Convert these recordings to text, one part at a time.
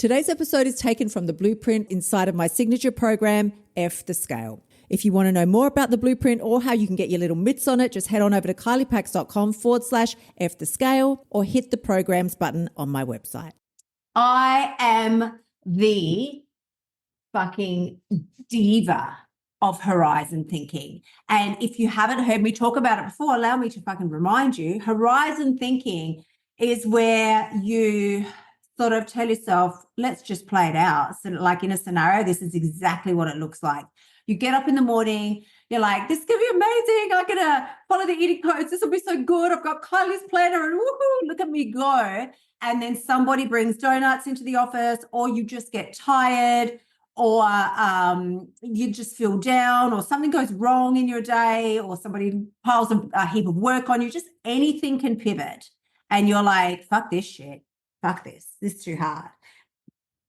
Today's episode is taken from the blueprint inside of my signature program, F the Scale. If you want to know more about the blueprint or how you can get your little mitts on it, just head on over to kyliepax.com/F the Scale or hit the programs button on my website. I am the fucking diva of horizon thinking. And if you haven't heard me talk about it before, allow me to fucking remind you, horizon thinking is where you sort of tell yourself, let's just play it out. So like in a scenario, this is exactly what it looks like. You get up in the morning, you're like, this is going to be amazing. I'm going to follow the eating codes. This will be so good. I've got Kylie's planner and woohoo, look at me go. And then somebody brings donuts into the office, or you just get tired, or you just feel down, or something goes wrong in your day, or somebody piles a heap of work on you. Just anything can pivot. And you're like, fuck this shit. Fuck this. This is too hard.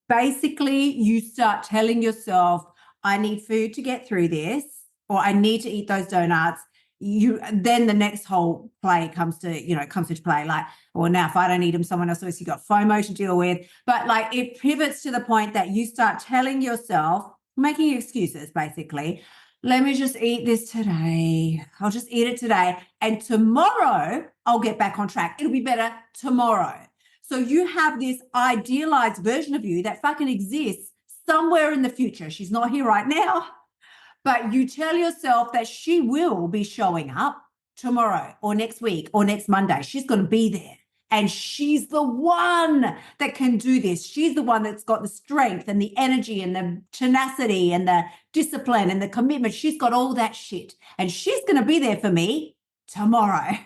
Basically, you start telling yourself, I need food to get through this, or I need to eat those donuts. Then the next whole play comes into play. Like, well, now if I don't eat them, someone else has got FOMO to deal with. But like it pivots to the point that you start telling yourself, making excuses, basically. Let me just eat this today. I'll just eat it today. And tomorrow I'll get back on track. It'll be better tomorrow. So you have this idealized version of you that fucking exists somewhere in the future. She's not here right now, but you tell yourself that she will be showing up tomorrow or next week or next Monday. She's going to be there. And she's the one that can do this. She's the one that's got the strength and the energy and the tenacity and the discipline and the commitment. She's got all that shit. And she's going to be there for me tomorrow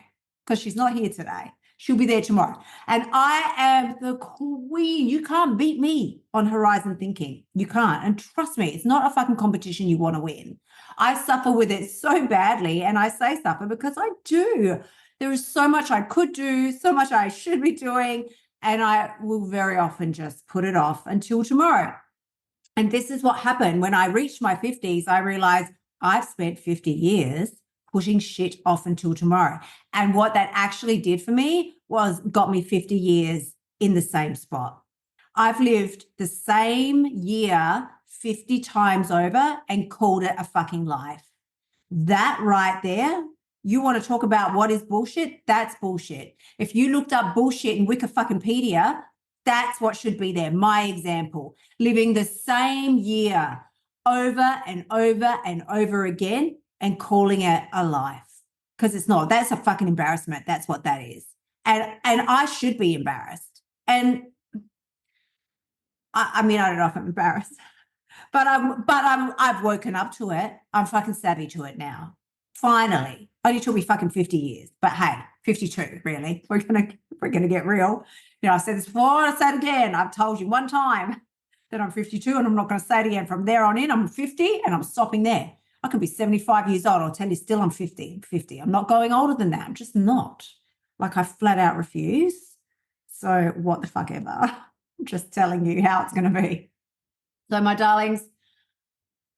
because she's not here today. She'll be there tomorrow. And I am the queen. You can't beat me on horizon thinking. You can't. And trust me, it's not a fucking competition you want to win. I suffer with it so badly. And I say suffer because I do. There is so much I could do, so much I should be doing. And I will very often just put it off until tomorrow. And this is what happened. When I reached my 50s, I realized I've spent 50 years pushing shit off until tomorrow. And what that actually did for me was got me 50 years in the same spot. I've lived the same year 50 times over and called it a fucking life. That right there, you want to talk about what is bullshit? That's bullshit. If you looked up bullshit in Wikipedia, that's what should be there. My example, living the same year over and over and over again and calling it a life, because it's not. That's a fucking embarrassment. That's what that is. And I should be embarrassed. And I mean, I don't know if I'm embarrassed, but I've woken up to it. I'm fucking savvy to it now. Finally. Only took me fucking 50 years, but hey, 52, really. We're gonna get real. You know, I've said this before, I'll say it again. I've told you one time that I'm 52 and I'm not going to say it again. From there on in, I'm 50 and I'm stopping there. I could be 75 years old. I'll tell you still I'm 50. I'm not going older than that. I'm just not. Like I flat out refuse. So what the fuck ever. I'm just telling you how it's going to be. So my darlings,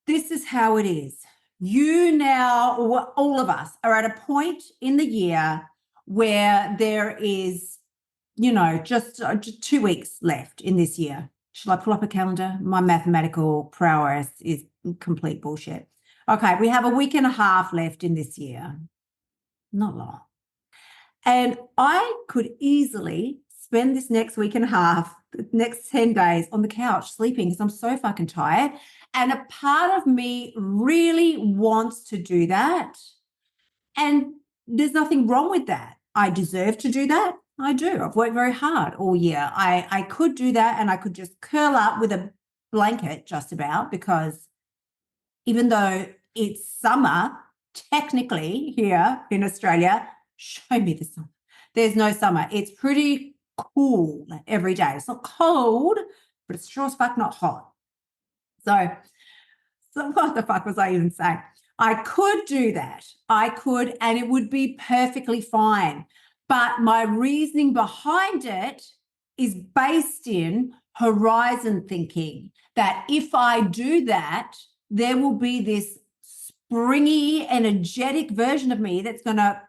this is how it is. You now, all of us are at a point in the year where there is, just 2 weeks left in this year. Shall I pull up a calendar? My mathematical prowess is complete bullshit. Okay, we have a week and a half left in this year. Not long. And I could easily spend this next week and a half, the next 10 days on the couch sleeping because I'm so fucking tired. And a part of me really wants to do that. And there's nothing wrong with that. I deserve to do that. I do. I've worked very hard all year. I could do that and I could just curl up with a blanket just about, because even though it's summer, technically here in Australia, show me the summer. There's no summer. It's pretty cool every day. It's not cold, but it's sure as fuck not hot. So what the fuck was I even saying? I could do that. I could, and it would be perfectly fine. But my reasoning behind it is based in horizon thinking, that if I do that, there will be this springy, energetic version of me that's going to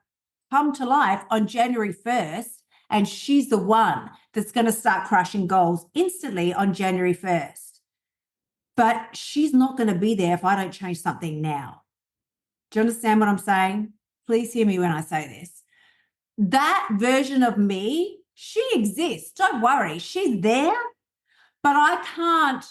come to life on January 1st, and she's the one that's going to start crushing goals instantly on January 1st. But she's not going to be there if I don't change something now. Do you understand what I'm saying? Please hear me when I say this. That version of me, she exists. Don't worry. She's there, but I can't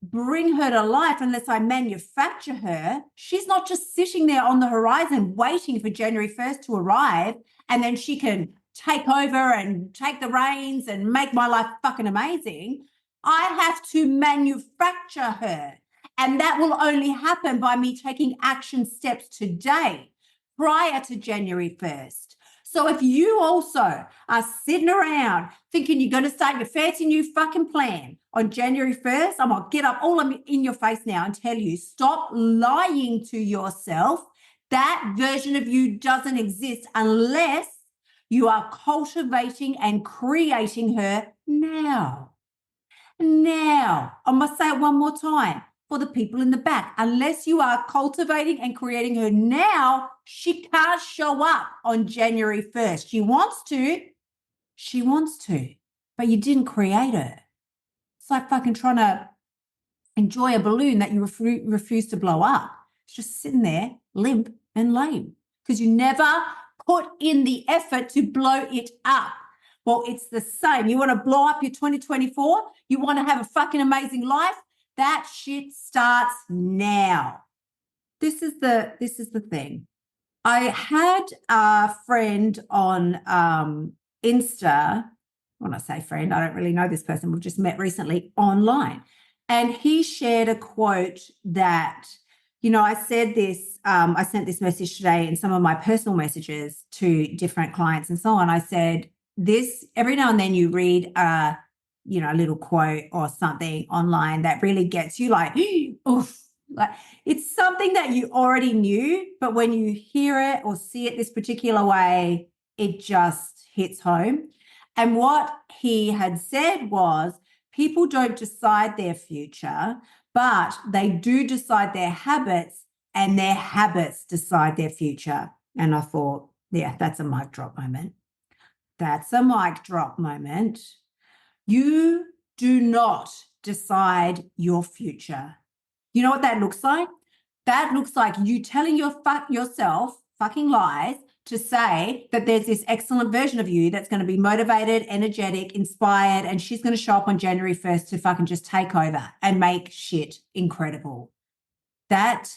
bring her to life unless I manufacture her. She's not just sitting there on the horizon waiting for January 1st to arrive, and then she can take over and take the reins and make my life fucking amazing. I have to manufacture her. And that will only happen by me taking action steps today, prior to January 1st. So if you also are sitting around thinking you're going to start your fancy new fucking plan on January 1st, I'm going to get up all in your face now and tell you, stop lying to yourself. That version of you doesn't exist unless you are cultivating and creating her now. Now, I must say it one more time for the people in the back. Unless you are cultivating and creating her now, she can't show up on January 1st. She wants to, but you didn't create her. It's like fucking trying to enjoy a balloon that you refuse to blow up. It's just sitting there limp and lame because you never put in the effort to blow it up. Well, it's the same. You want to blow up your 2024? You want to have a fucking amazing life? That shit starts now. This is the thing. I had a friend on Insta. When I say friend, I don't really know this person. We've just met recently online. And he shared a quote that, I said this, I sent this message today in some of my personal messages to different clients and so on. I said, this every now and then you read a little quote or something online that really gets you like, oof, like it's something that you already knew, but when you hear it or see it this particular way, it just hits home. And what he had said was, people don't decide their future, but they do decide their habits, and their habits decide their future. And I thought, yeah, that's a mic drop moment. That's a mic drop moment. You do not decide your future. You know what that looks like? That looks like you telling yourself fucking lies to say that there's this excellent version of you that's going to be motivated, energetic, inspired, and she's going to show up on January 1st to fucking just take over and make shit incredible. That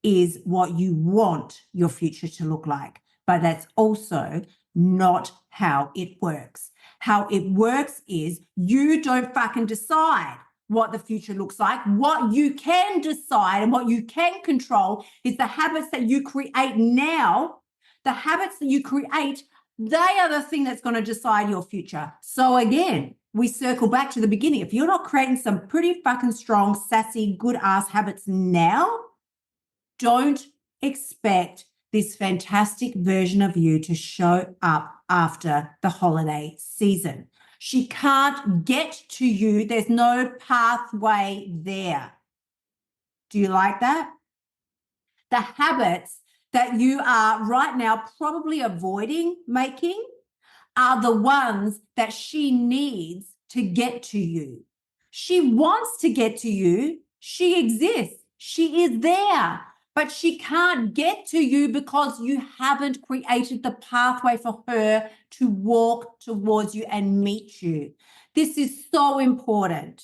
is what you want your future to look like. But that's also not how it works. How it works is you don't fucking decide what the future looks like. What you can decide and what you can control is the habits that you create now. The habits that you create, they are the thing that's going to decide your future. So again, we circle back to the beginning. If you're not creating some pretty fucking strong, sassy, good ass habits now, don't expect this fantastic version of you to show up after the holiday season. She can't get to you. There's no pathway there. Do you like that? The habits that you are right now probably avoiding making are the ones that she needs to get to you. She wants to get to you. She exists. She is there. But she can't get to you because you haven't created the pathway for her to walk towards you and meet you. This is so important.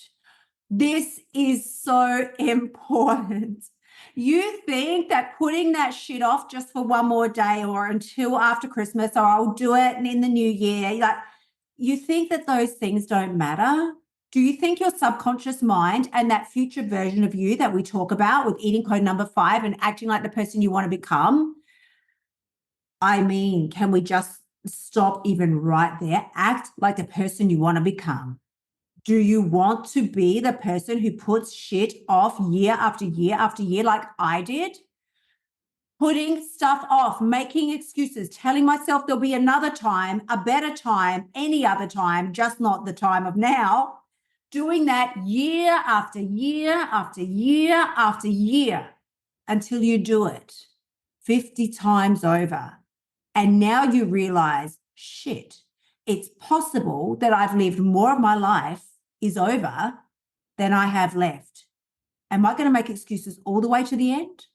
This is so important. You think that putting that shit off just for one more day or until after Christmas, or I'll do it in the new year, like you think that those things don't matter? Do you think your subconscious mind and that future version of you that we talk about with eating code number 5 and acting like the person you want to become? I mean, can we just stop even right there? Act like the person you want to become. Do you want to be the person who puts shit off year after year after year like I did? Putting stuff off, making excuses, telling myself there'll be another time, a better time, any other time, just not the time of now. Doing that year after year after year after year until you do it 50 times over. And now you realize, shit, it's possible that I've lived more of my life is over than I have left. Am I going to make excuses all the way to the end?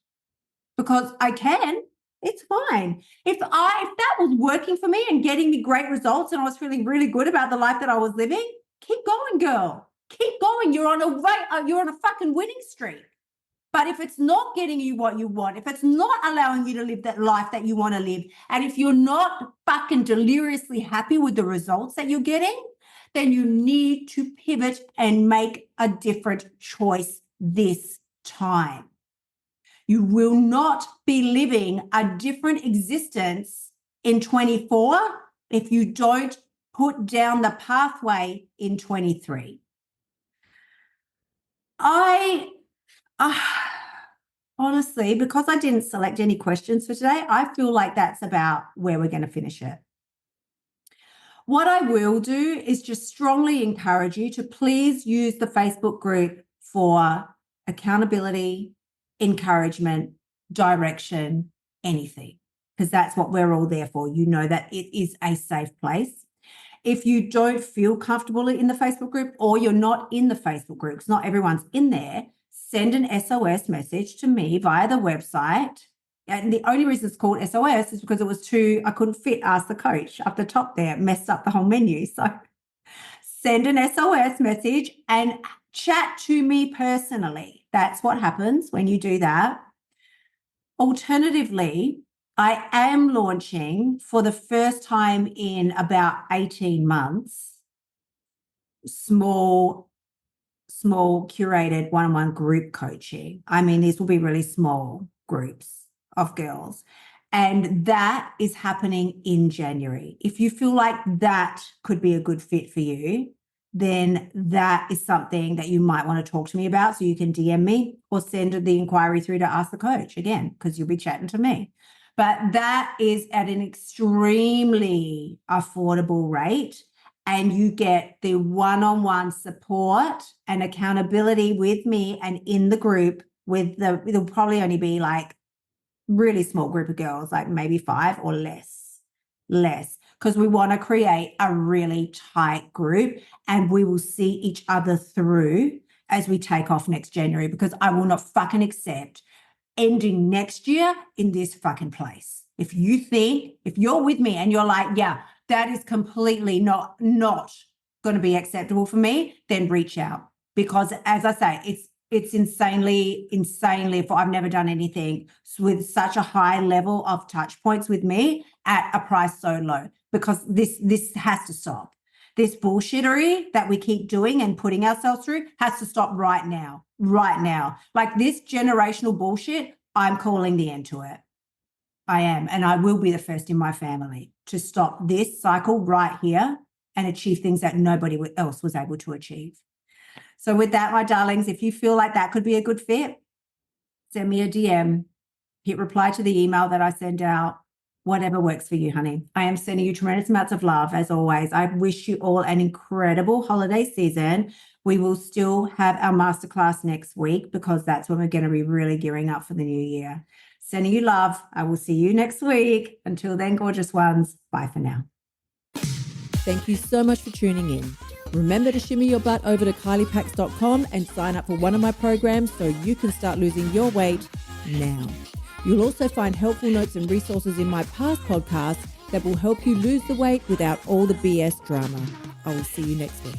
Because I can. It's fine. If that was working for me and getting me great results and I was feeling really good about the life that I was living, keep going, girl. Keep going. You're on a fucking winning streak. But if it's not getting you what you want, if it's not allowing you to live that life that you want to live, and if you're not fucking deliriously happy with the results that you're getting, then you need to pivot and make a different choice this time. You will not be living a different existence in 24 if you don't put down the pathway in 23. Honestly, because I didn't select any questions for today, I feel like that's about where we're going to finish it. What I will do is just strongly encourage you to please use the Facebook group for accountability, encouragement, direction, anything, because that's what we're all there for. You know that it is a safe place. If you don't feel comfortable in the Facebook group or you're not in the Facebook group, because not everyone's in there, send an SOS message to me via the website. And the only reason it's called SOS is because I couldn't fit Ask the Coach up the top there. It messed up the whole menu. So send an SOS message and chat to me personally. That's what happens when you do that. Alternatively, I am launching for the first time in about 18 months, small curated one-on-one group coaching. I mean, these will be really small groups of girls. And that is happening in January. If you feel like that could be a good fit for you, then that is something that you might want to talk to me about. So you can DM me or send the inquiry through to Ask the Coach again, because you'll be chatting to me. But that is at an extremely affordable rate. And you get the one-on-one support and accountability with me and in the group it'll probably only be like really small group of girls, like maybe 5 or less, because we want to create a really tight group and we will see each other through as we take off next January, because I will not fucking accept ending next year in this fucking place. If you're with me and you're like, yeah, that is completely not going to be acceptable for me, then reach out. Because as I say, it's insanely, if I've never done anything with such a high level of touch points with me at a price so low, because this has to stop. This bullshittery that we keep doing and putting ourselves through has to stop right now. Like this generational bullshit, I'm calling the end to it. I am, and I will be the first in my family to stop this cycle right here and achieve things that nobody else was able to achieve. So with that, my darlings, if you feel like that could be a good fit, send me a DM, hit reply to the email that I send out, whatever works for you, honey. I am sending you tremendous amounts of love, as always. I wish you all an incredible holiday season. We will still have our masterclass next week, because that's when we're going to be really gearing up for the new year. Sending you love. I will see you next week. Until then, gorgeous ones. Bye for now. Thank you so much for tuning in. Remember to shimmy your butt over to kyliepax.com and sign up for one of my programs so you can start losing your weight now. You'll also find helpful notes and resources in my past podcasts that will help you lose the weight without all the BS drama. I will see you next week.